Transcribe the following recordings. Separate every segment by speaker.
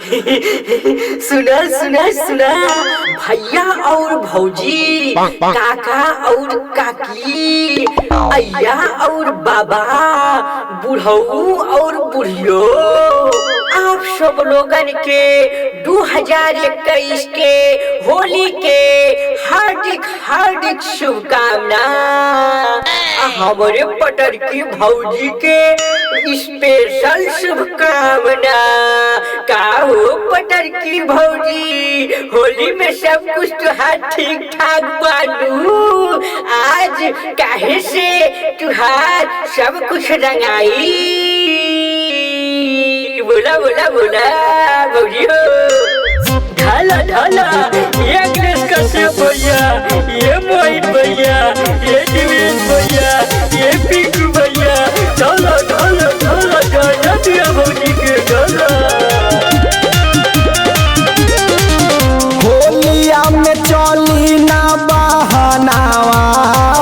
Speaker 1: सुना सुना सुना, भैया और भौजी, काका और काकी, अय्या और बाबा, बुढ़ऊ और बुढ़ियो, आप सब लोगन के 2021 के होली के हार्दिक हार्दिक शुभकामना। हमारे पटर की भौजी के स्पेशल शुभकामना। का हो पटर की भौजी, होली में सब कुछ तुहार ठीक ठाक बानू? आज काहे से तुहार सब कुछ रंगाई? बोला बोला बोला भौजी हो। ढाला ढाला, ये अखिलेश कश्यप भैया, ये मोहित भैया, ये दिवेश भैया, ये पिंकू भैया, ढाला ढाला ढाला ढाला दिया भौजी के ढाला।
Speaker 2: होलिया में चली ना बहनावा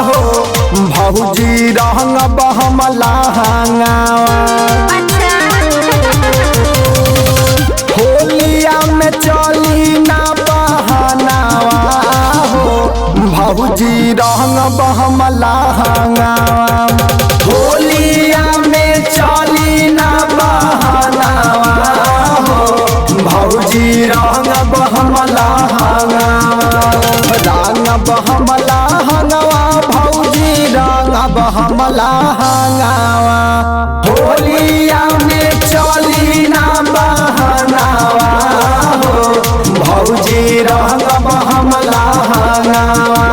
Speaker 2: हो, भौजी रंग बहमला हंगावा। होलिया में चली ना बहनावा हो, भौजी रंग बहमला हंगावा। होलिया में चली ना बहनावा हो, भौजी रंग बहमला हंगावा। रंग बहमला हंगावा, भौजी रंग बहमला हंगावा। होलिया में चली ना बहनावा हो, भौजी रंग बहमला हंगावा।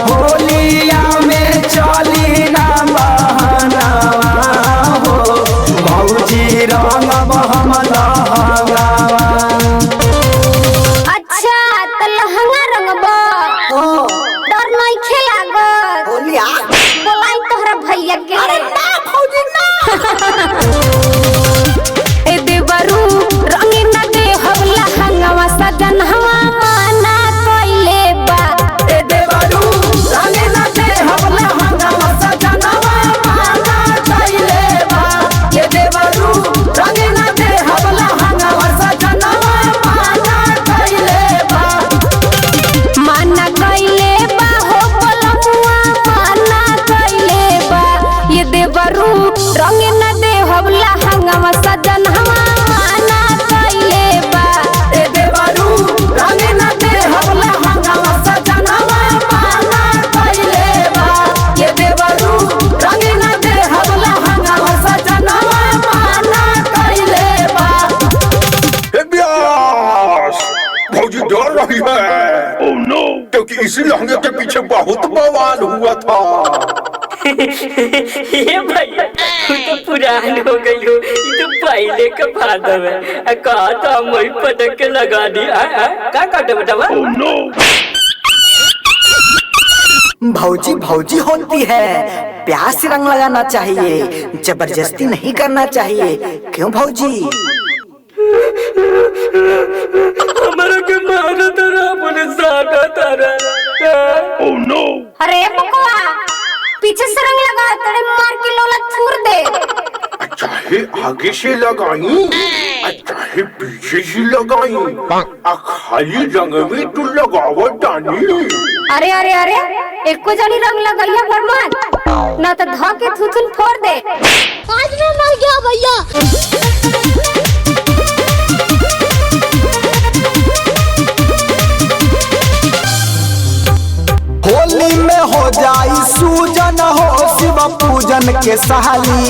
Speaker 2: होलिया में चली ना बहनावा हो, भौजी रंग बहमला हंगावा।
Speaker 3: अच्छा त लहंगा रंगबा डर नहीं खेलागत।
Speaker 1: होलिया
Speaker 3: बोलाई तोहरा भैया के।
Speaker 1: अरे ना भौजी ना।
Speaker 3: ए देवरू रंगे न दे हवला हंगावा, सजन हवा माना कइले बा।
Speaker 2: ए देवरू रंगे ना दे हवला हंगामा, सजन हवा माना कइले बा। ए देवरू रंगे ना दे हवला हंगामा, सजन हवा माना कइले बा।
Speaker 3: माना कइले बा हो पलमुआ, माना कइले बा। ये देवरू रंगे न दे हवला हंगामा, सजन हवा माना कइले बा।
Speaker 2: ए देवरू रंगे ना दे हवला हंगामा, सजन हवा माना कइले बा। ए देवरू रंगे ना दे हवला हंगामा, सजन हवा माना कइले बा।
Speaker 4: ब्यास, भौजी डर रही है। ओह नो, क्योंकि इसी लहंगे के पीछे बहुत बवाल हुआ था।
Speaker 1: ये भैया तू तो पुरान हो गई हो, ये तो पहले का फादर है। कहा था वही पटक के लगा दी। क्या काटे बेटा?
Speaker 4: ओह नो,
Speaker 5: भौजी भौजी होती है, प्यार से रंग लगाना चाहिए, जबरदस्ती नहीं करना चाहिए। क्यों भौजी?
Speaker 1: हमारा के मारा तारा, अपने साका तारा।
Speaker 4: ओह नो,
Speaker 3: अरे बकवा, पीछे से रंग लगा तेरे मार के लोला छूर दे।
Speaker 4: चाहे आगे से लगाई, चाहे पीछे से लगाई, खाली रंग में तू लगावट डाली।
Speaker 3: अरे अरे अरे, एको जनी रंग लगाइया बरमान, ना तो धा के थुथुन फोड़ दे। आज मैं मर गया भैया।
Speaker 2: होली में हो जाई सूजन हो, शिव पूजन के सहाली।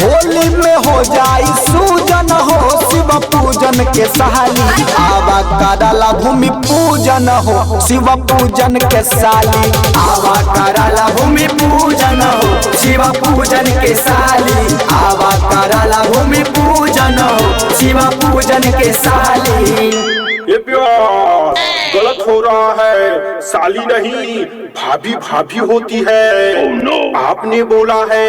Speaker 2: होली में हो जाई सूजन हो, शिव पूजन के सहाली। आवा करला भूमि पूजन हो, शिव पूजन के साली। आवा करला भूमि पूजन हो, शिव पूजन के साली। आवा करला भूमि पूजन हो, शिव पूजन के साली।
Speaker 4: ये प्यार गलत हो रहा है, साली नहीं भाभी भाभी होती है। oh, no. आपने बोला है,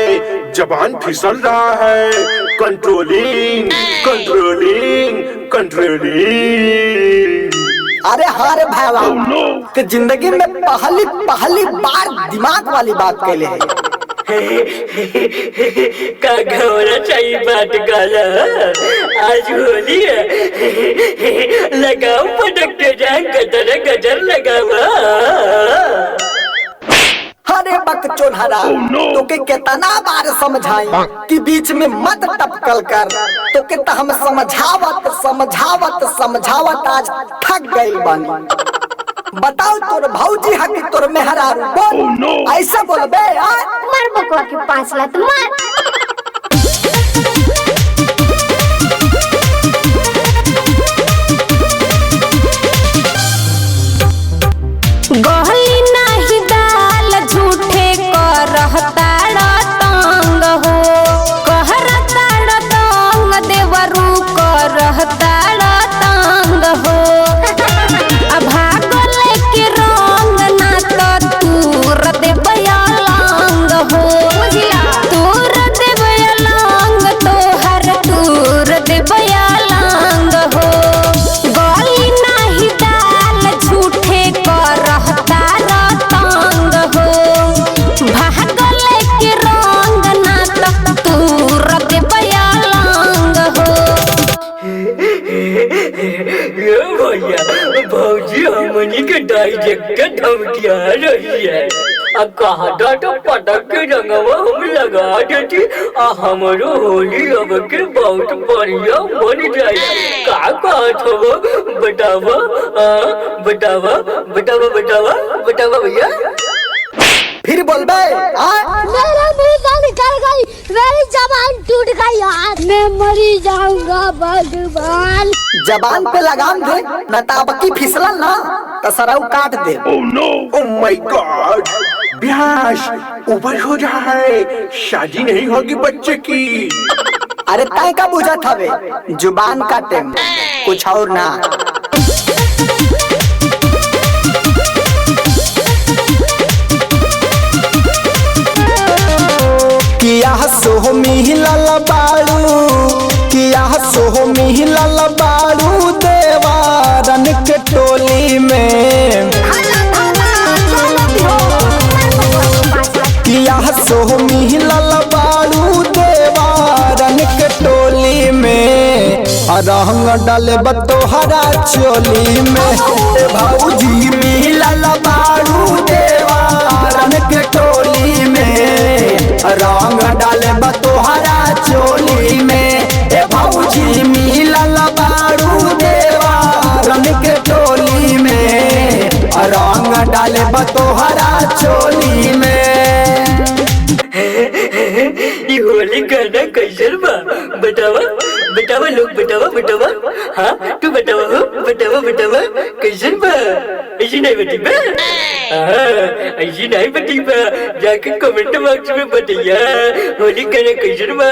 Speaker 4: जबान फिसल रहा है। Controlling controlling controlling.
Speaker 5: अरे हाँ रे भाईवा, कि जिंदगी में पहली बार दिमाग वाली बात कहले है।
Speaker 1: का घोड़ा चाहिए बात काला आज होली है लगाओ पटक के जाए गजर गजर लगावा
Speaker 5: अरे बकचोदहरा तोके कितना बार समझाई कि बीच में मत टपकल कर तोके तो हम समझावत आज थक गई बानी। बताओ तोर भौजी है कि तोर मेहरारू बोल ऐसा बोलबे यार
Speaker 3: मार बकवा के 5 लात मार। गहली नाही दाल झूठे करहता तंग हो कहरता तंग देवरू करहता तंग हो भागल के रंग ना तो तूर देबया लंग हो तूर देबया लंग तोहर तूर देबया लंग हो गली नाही दाल झूठे करहता तंग हो भागल के रंग ना तो तूर देबया लंग हो।
Speaker 1: ये भैया भौजी हमनी के डायरेक्ट धमकिया रही है कहा तो पटक के रंगवा हम लगा देती हमारो होली अब के बहुत बढ़िया बन जाए का कहत हो बतावा बतावा बतावा बतावा बतावा भैया
Speaker 5: फिर बोलबे
Speaker 6: मेरा मुंह का निकल गई मेरी जबान टूट गई यार मैं मरी जाऊंगा भगवान।
Speaker 5: जबान पे लगाम दे न ताबकी फिसलन ना तो सराउ काट दे।
Speaker 4: ओह माय गॉड ब्यास ऊपर हो रहा है शादी नहीं होगी बच्चे की।
Speaker 5: अरे तय का बुझत हवे जुबान काटे कुछ और ना।
Speaker 2: किया सो मिलल बाड़ू किया सो मिलल बाड़ू देवारन के टोली में किया सो मिलल बाड़ू देवारन के टोली में रंग डालब तोहरा चोली में भौजी मिलल बाड़ू देवारन के टोली में रंग डालब तोहरा चोली में भौजी मिलल बाड़ू देवारन के टोली में रंग डालब तोहरा चोली में।
Speaker 1: ये होली करना कैसे बा बतावा बतावा लोग बतावा बतावा हाँ तू बतावा हो बतावा बतावा कैसे बा ऐसी नहीं बती बा ऐसी नहीं बती बा जाके कमेंट बॉक्स में बताइए होली करना कैसे बा